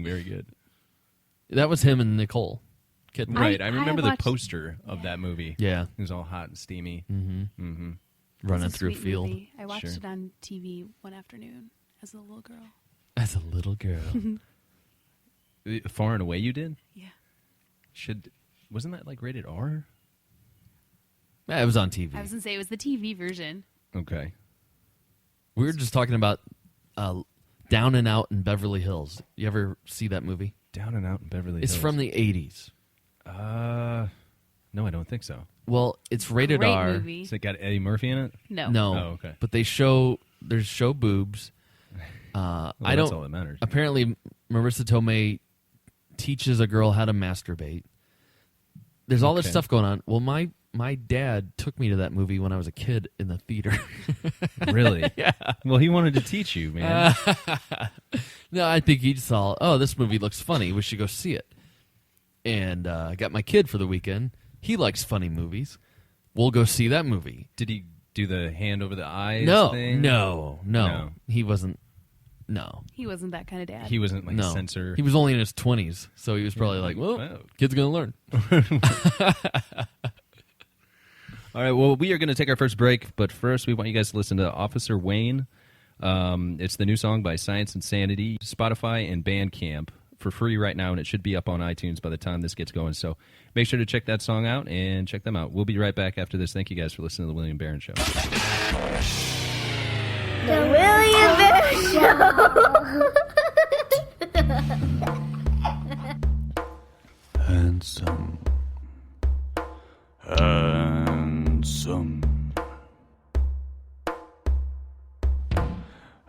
very good. That was him and Nicole Kidman. Right. I remember the poster of that movie. Yeah. It was all hot and steamy. Mm-hmm. Running through a field. Movie. I watched it on TV one afternoon as a little girl. As a little girl. Far and Away you did? Yeah. Wasn't that like rated R? Yeah, it was on TV. I was going to say it was the TV version. Okay. We were just talking about Down and Out in Beverly Hills. You ever see that movie? Down and Out in Beverly Hills. It's from the 80s. No, I don't think so. Well, it's rated Great R. movie. Has it got Eddie Murphy in it? No. No. Oh, okay. But there's show boobs. Well, I that's don't. all that matters. Apparently, Marissa Tomei teaches a girl how to masturbate. There's all this stuff going on. Well, my dad took me to that movie when I was a kid in the theater. Really? Yeah. Well, he wanted to teach you, man. No, I think he saw, this movie looks funny. We should go see it. And I got my kid for the weekend. He likes funny movies. We'll go see that movie. Did he do the hand over the eyes No, thing? no. He wasn't. No. He wasn't that kind of dad. He wasn't like No. a censor. He was only in his 20s, so he was probably like, well, Wow. kid's going to learn. All right, well, we are going to take our first break, but first we want you guys to listen to Officer Wayne. It's the new song by Science Insanity, Spotify, and Bandcamp for free right now, and it should be up on iTunes by the time this gets going. So make sure to check that song out and check them out. We'll be right back after this. Thank you guys for listening to The William Barron Show. The William Barron Show. Handsome.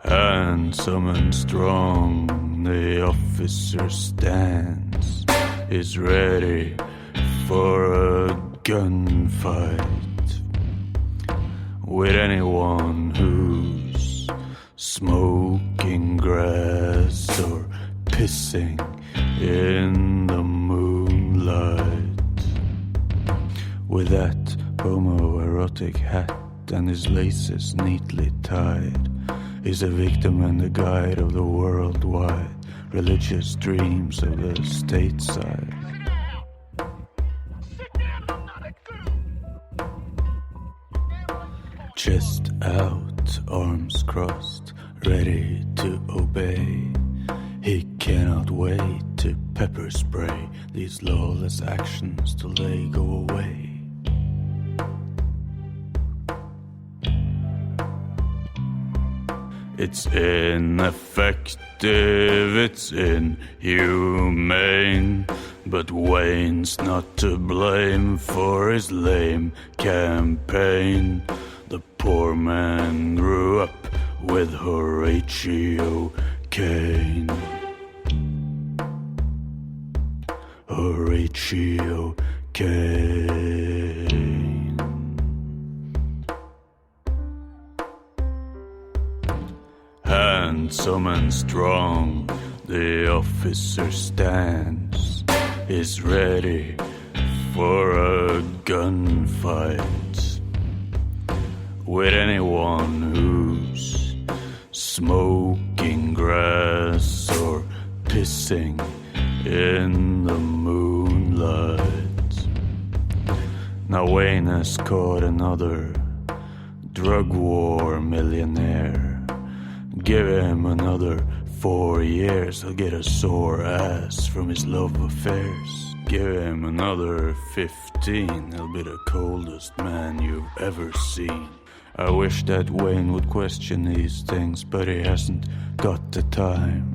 Handsome and strong, the officer stands, is ready for a gunfight with anyone who's smoking grass or pissing in the moonlight. With that homoerotic hat and his laces neatly tied, he's a victim and a guide of the worldwide religious dreams of the stateside. Chest out, arms crossed, ready to obey. He cannot wait to pepper spray these lawless actions till they go away. It's ineffective, it's inhumane, but Wayne's not to blame for his lame campaign. The poor man grew up with Horatio Caine. Horatio Caine. Handsome and strong, the officer stands, is ready for a gunfight with anyone who's smoking grass or pissing in the moonlight. Now Wayne has caught another drug war millionaire. Give him another 4 years, he'll get a sore ass from his love affairs. Give him another 15, he'll be the coldest man you've ever seen. I wish that Wayne would question these things, but he hasn't got the time.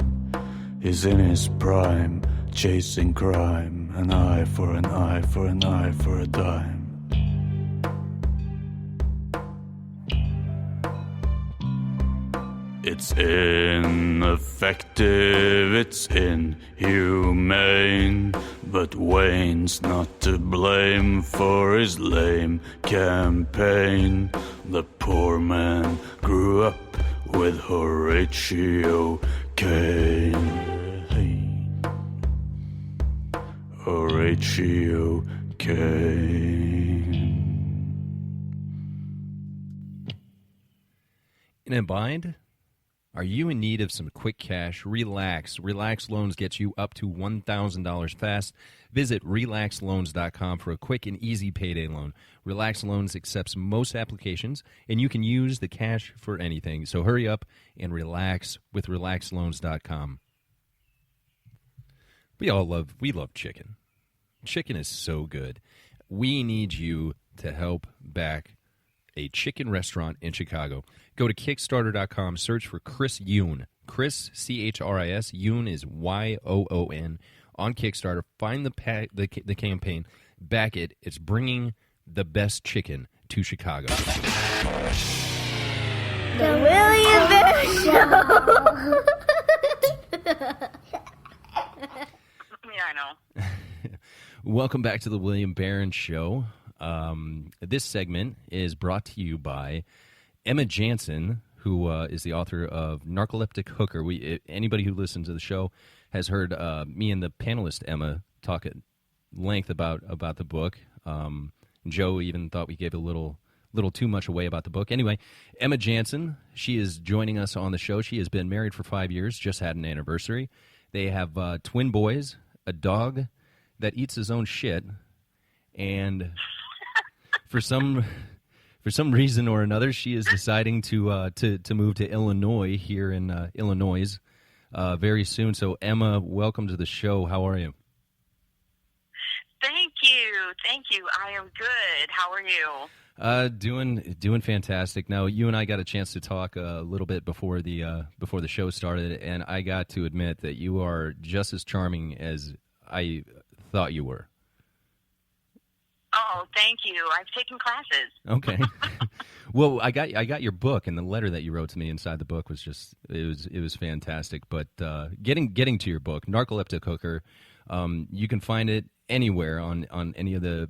He's in his prime, chasing crime, an eye for an eye for an eye for a dime. It's ineffective, it's inhumane, but Wayne's not to blame for his lame campaign. The poor man grew up with Horatio Caine. Horatio Caine. In a bind? Are you in need of some quick cash? Relax. Relax Loans gets you up to $1,000 fast. Visit relaxloans.com for a quick and easy payday loan. Relax Loans accepts most applications, and you can use the cash for anything. So hurry up and relax with relaxloans.com. We love chicken. Chicken is so good. We need you to help back a chicken restaurant in Chicago. Go to Kickstarter.com, search for Chris Yoon. Chris, C-H-R-I-S, Yoon is Y-O-O-N. On Kickstarter, find the campaign, back it. It's bringing the best chicken to Chicago. The William Bear Show. Yeah, I know. Welcome back to the William Barron Show. This segment is brought to you by Emma Janson, who is the author of Narcoleptic Hooker. Anybody who listens to the show has heard me and the panelist Emma talk at length about the book. Joe even thought we gave a little too much away about the book. Anyway, Emma Janson, she is joining us on the show. She has been married for 5 years, just had an anniversary. They have twin boys, a dog that eats his own shit, and for some reason or another, she is deciding to move to Illinois here in Illinois very soon. So, Emma, welcome to the show. How are you? Thank you. I am good. How are you? Doing fantastic. Now, you and I got a chance to talk a little bit before the show started, and I got to admit that you are just as charming as I thought you were. Oh, thank you. I've taken classes. Okay. Well, I got your book, and the letter that you wrote to me inside the book was just it was fantastic. But getting to your book, Narcoleptic Hooker, you can find it anywhere on any of the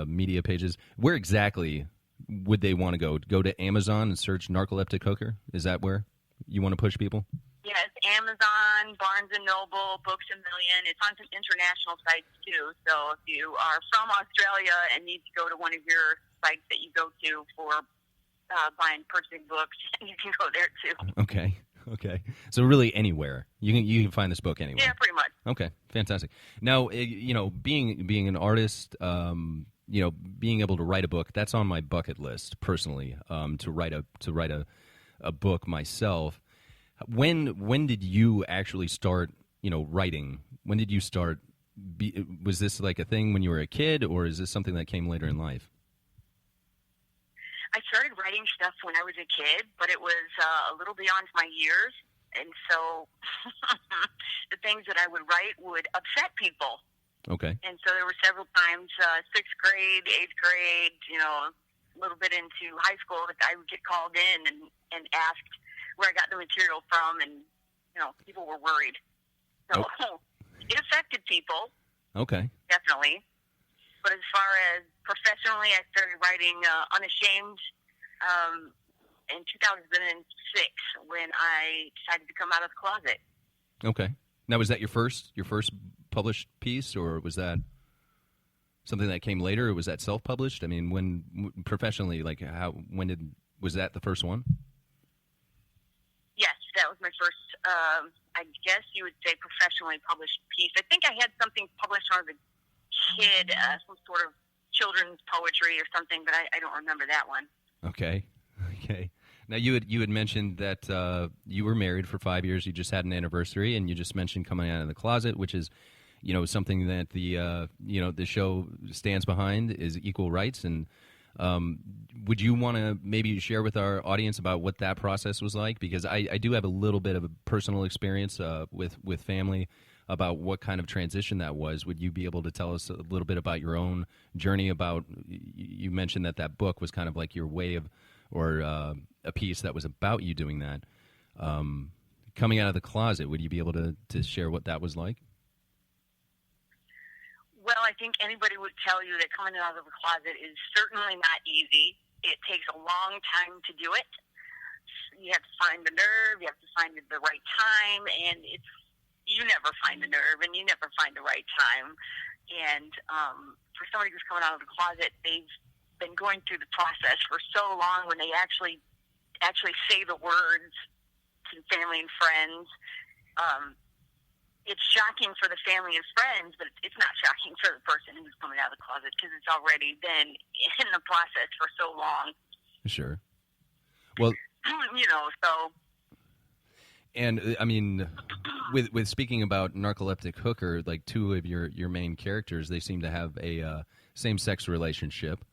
media pages. Where exactly would they want to go? Go to Amazon and search Narcoleptic Hooker? Is that where you want to push people? Yes, Amazon, Barnes & Noble, Books A Million. It's on some international sites, too. So if you are from Australia and need to go to one of your sites that you go to for purchasing books, you can go there, too. Okay. So really anywhere. You can find this book anywhere. Yeah, pretty much. Okay, fantastic. Now, being an artist, being able to write a book, that's on my bucket list personally, to write a book myself. When did you actually start, writing? When did you start? Was this like a thing when you were a kid, or is this something that came later in life? I started writing stuff when I was a kid, but it was a little beyond my years, and so the things that I would write would upset people. Okay. And so there were several times, 6th grade, 8th grade, a little bit into high school, that I would get called in and asked where I got the material from, and people were worried. So it affected people. Okay. Definitely. But as far as professionally, I started writing Unashamed in 2006 when I decided to come out of the closet. Okay. Now, was that your first published piece, or was that something that came later, or was that self-published? I mean, when professionally, was that the first one? Yes, that was my first, I guess you would say, professionally published piece. I think I had something published when I was a kid, some sort of children's poetry or something, but I don't remember that one. Okay. Now, you had mentioned that you were married for 5 years. You just had an anniversary, and you just mentioned coming out of the closet, which is, something that the show stands behind, is equal rights. And would you want to maybe share with our audience about what that process was like? Because I do have a little bit of a personal experience with family about what kind of transition that was. Would you be able to tell us a little bit about your own journey? About, you mentioned that book was kind of like your way of, or a piece that was about you doing that. Coming out of the closet, would you be able to share what that was like? Well, I think anybody would tell you that coming out of the closet is certainly not easy. It takes a long time to do it. You have to find the nerve, you have to find the right time, and you never find the nerve and you never find the right time. And for somebody who's coming out of the closet, they've been going through the process for so long. When they actually say the words and family and friends. It's shocking for the family and friends, but it's not shocking for the person who's coming out of the closet because it's already been in the process for so long. Sure. Well, so. And I mean, with speaking about Narcoleptic Hooker, like two of your main characters, they seem to have a same-sex relationship.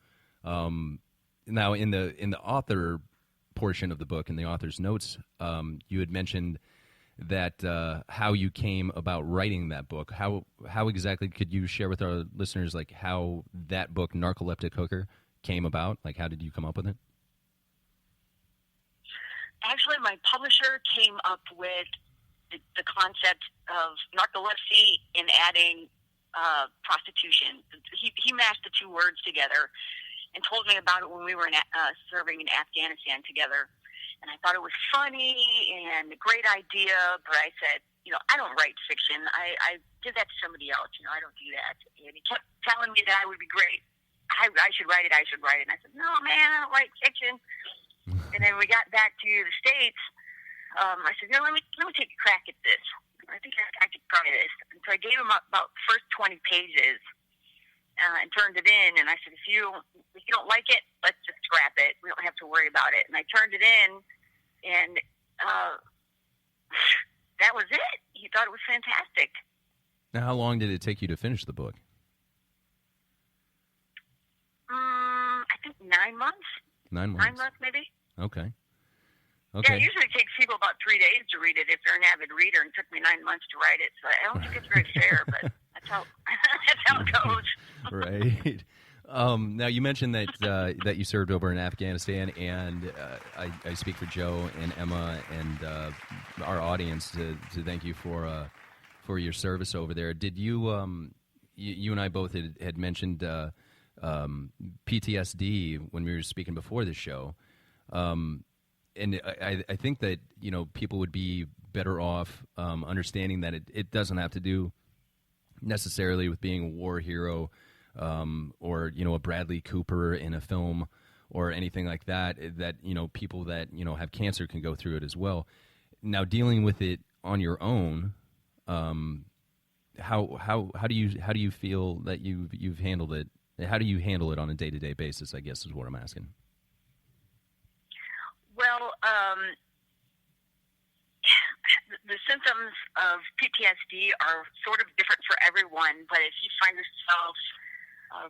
Now, in the author portion of the book, in the author's notes, you had mentioned that how you came about writing that book. How exactly could you share with our listeners, like, how that book, Narcoleptic Hooker, came about? Like, how did you come up with it? Actually, my publisher came up with the concept of narcolepsy and adding prostitution. He mashed the two words together and told me about it when we were serving in Afghanistan together. And I thought it was funny and a great idea, but I said, I don't write fiction. I did that to somebody else. I don't do that. And he kept telling me that I would be great. I should write it. And I said, no, man, I don't write fiction. And then we got back to the States. I said, let me take a crack at this. I think I could try this. And so I gave him about the first 20 pages and turned it in. And I said, if you don't like it, let's just scrap it. We don't have to worry about it. And I turned it in, and that was it. He thought it was fantastic. Now, how long did it take you to finish the book? I think 9 months. 9 months. 9 months, maybe. Okay. Yeah, it usually takes people about 3 days to read it if they're an avid reader, and it took me 9 months to write it. So I don't think it's very fair, but that's how it goes. Right. Now, you mentioned that you served over in Afghanistan, and I speak for Joe and Emma and our audience to thank you for your service over there. Did you you and I both had mentioned PTSD when we were speaking before the show, and I think that people would be better off understanding that it doesn't have to do necessarily with being a war hero or a Bradley Cooper in a film or anything like that. That people that have cancer can go through it as well. Now, dealing with it on your own, how do you feel that you've handled it? How do you handle it on a day-to-day basis, I guess is what I'm asking. Well, the symptoms of PTSD are sort of different for everyone, but if you find yourself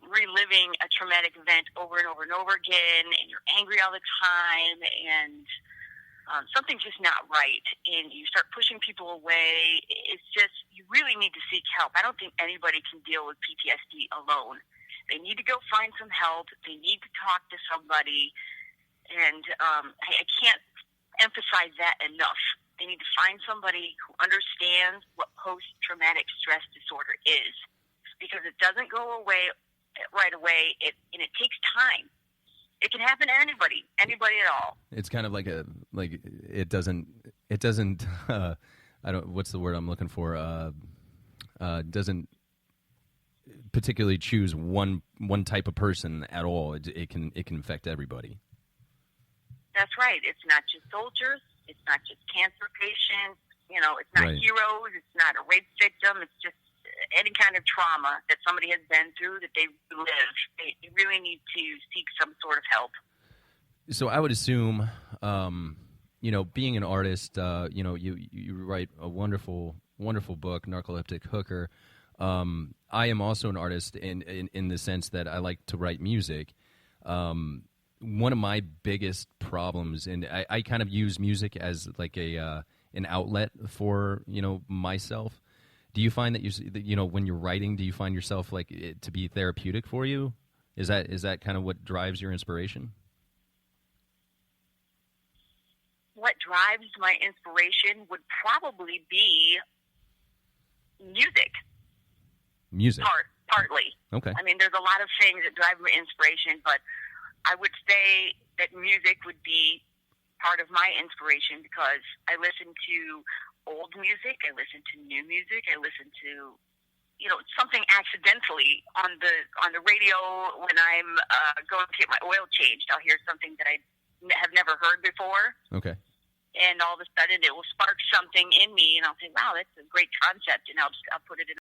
reliving a traumatic event over and over and over again, and you're angry all the time, and something's just not right, and you start pushing people away, it's just, you really need to seek help. I don't think anybody can deal with PTSD alone. They need to go find some help. They need to talk to somebody. And I can't emphasize that enough. They need to find somebody who understands what post-traumatic stress disorder is, because it doesn't go away right away, and it takes time. It can happen to anybody at all. It's kind of like it doesn't I don't, what's the word I'm looking for? Doesn't particularly choose one type of person at all. It can affect everybody. That's right. It's not just soldiers. It's not just cancer patients. It's not right. Heroes. It's not a rape victim. It's just any kind of trauma that somebody has been through that they live. They really need to seek some sort of help. So I would assume, being an artist, you write a wonderful, wonderful book, Narcoleptic Hooker. I am also an artist in the sense that I like to write music. One of my biggest problems, and I kind of use music as like an outlet for myself. Do you find that when you're writing, do you find yourself like it to be therapeutic for you? Is that kind of what drives your inspiration? What drives my inspiration would probably be music. Music? Partly. Okay. I mean, there's a lot of things that drive my inspiration, but I would say that music would be part of my inspiration because I listen to old music, I listen to new music, I listen to something accidentally on the radio when I'm going to get my oil changed. I'll hear something that I have never heard before. Okay. and all of a sudden it will spark something in me, and I'll think, wow, that's a great concept, and I'll put it in